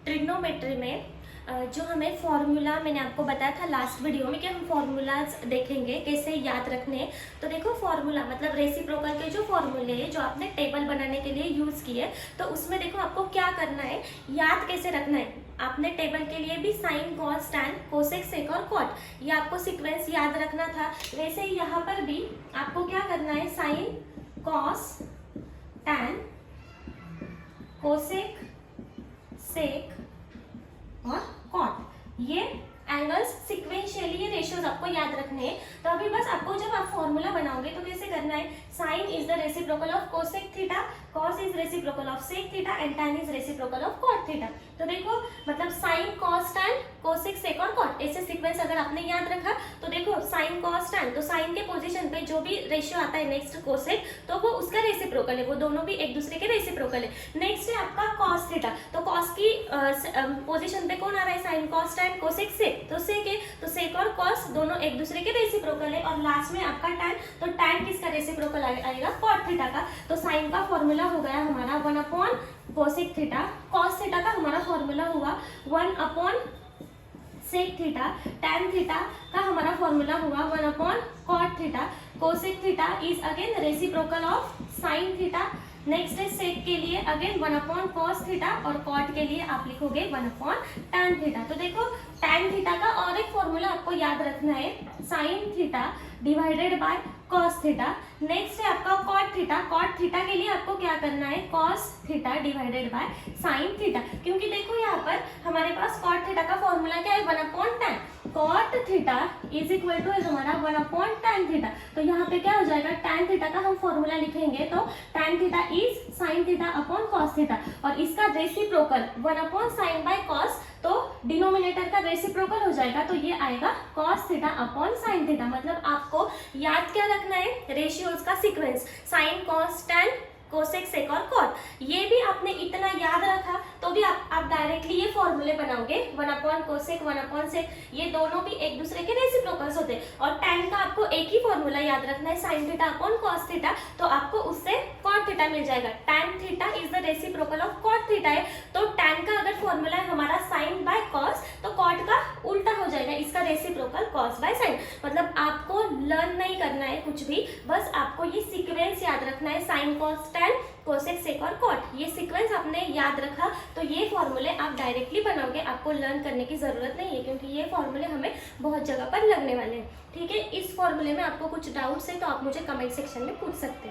Trigonometry में जो हमें फॉर्मूला मैंने आपको बताया था लास्ट वीडियो में कि हम फॉर्मूलाज देखेंगे कैसे याद रखने। तो देखो फॉर्मूला मतलब रेसिप्रोकल के जो फॉर्मूले हैं जो आपने टेबल बनाने के लिए यूज़ किए, तो उसमें देखो आपको क्या करना है, याद कैसे रखना है। आपने टेबल के लिए भी sine cos tan cosec sec और कॉट, ये आपको सीक्वेंस याद रखना था। वैसे ही यहाँ पर भी आपको क्या करना है, sine cos tan cosec sec और कॉट, ये एंगल्स सिक्वेंशियली ये रेशियोज आपको याद रखने हैं। तो अभी बस आपको जब आप फॉर्मूला बनाओगे तो कैसे करना है, sine is the reciprocal of cosec theta, cos is reciprocal of sec theta and tan is reciprocal of cot theta. तो देखो मतलब sine cos tan cosec sec और कॉट, ऐसे सीक्वेंस अगर आपने याद रखा तो देखो साइन कॉस टैन, तो साइन के पोजीशन पे जो भी रेशियो आता है नेक्स्ट कोसेक, तो वो उसका रेसिप्रोकल है, वो दोनों भी एक दूसरे के रेसिप्रोकल है। नेक्स्ट है आपका कॉस थीटा, तो कॉस की पोजीशन पे कौन आ रहा है, sine cos tan cosec sec, तो सेक है, तो सेक और कॉस दोनों एक दूसरे के रेसिप्रोकल है। और लास्ट में आपका टैन, तो टैन किसका रेसिप्रोकल आएगा, कॉट थीटा का। तो साइन का फॉर्मूला हो गया हमारा 1 कोसेक थीटा, कॉस थीटा का हमारा फॉर्मूला हुआ 1 सेक थीटा, टैन थीटा का हमारा फॉर्मूला हुआ 1 cot theta, cosec theta is again reciprocal of sine theta. Next है सेक के लिए अगेन 1 कॉस थीटा और कॉट के लिए आप लिखोगे 1 टैन थीटा। तो देखो टैन थीटा का और एक फॉर्मूला आपको याद रखना है, sine theta divided by cos theta. Next है आपका कॉट थीटा, कॉट थीटा के लिए आपको क्या करना है, cos theta divided by sine theta. क्योंकि देखो यहाँ पर हमारे पास कॉट थीटा का फॉर्मूला क्या है, 1 tan, cot theta is equal to हमारा 1 टैन थीटा। तो यहाँ पे क्या हो जाएगा, टैन थीटा का हम फॉर्मूला लिखेंगे तो tan theta is sine theta upon cos theta, और इसका रेसिप्रोकल 1 साइन बाय कॉस, तो डिनोमिनेटर का रेसिप्रोकल हो जाएगा, तो ये आएगा cos theta upon sine theta. मतलब आपको याद क्या रखना है, रेशियोज का sequence, sine cos tan cosec sec और कॉट। ये भी आपने इतना याद रखा तो भी आप डायरेक्टली ये फॉर्मूले बनाओगे, 1 कोसेक 1 सेक, ये दोनों भी एक दूसरे के रेसिप्रोकल्स होते हैं। और टैन का आपको एक ही फॉर्मूला याद रखना है, sine theta upon cos theta, तो आपको उससे कॉट थीटा मिल जाएगा। Tan theta is the reciprocal of cot theta है, तो टैन का अगर फॉर्मूला है हमारा साइन बाय कॉस, तो कॉट का उल्टा हो जाएगा, इसका रेसिप्रोकल कॉस बाय साइन। मतलब आपको लर्न नहीं करना है कुछ भी, बस आपको ये सीक्वेंस याद रखना है, sine cos tan cosec sec और कॉट, ये सीक्वेंस आपने याद रखा तो ये फॉर्मूले आप डायरेक्टली बनाओगे, आपको लर्न करने की जरूरत नहीं है, क्योंकि ये फॉर्मूले हमें बहुत जगह पर लगने वाले हैं। ठीक है, इस फॉर्मूले में आपको कुछ डाउट्स है तो आप मुझे कमेंट सेक्शन में पूछ सकते हैं।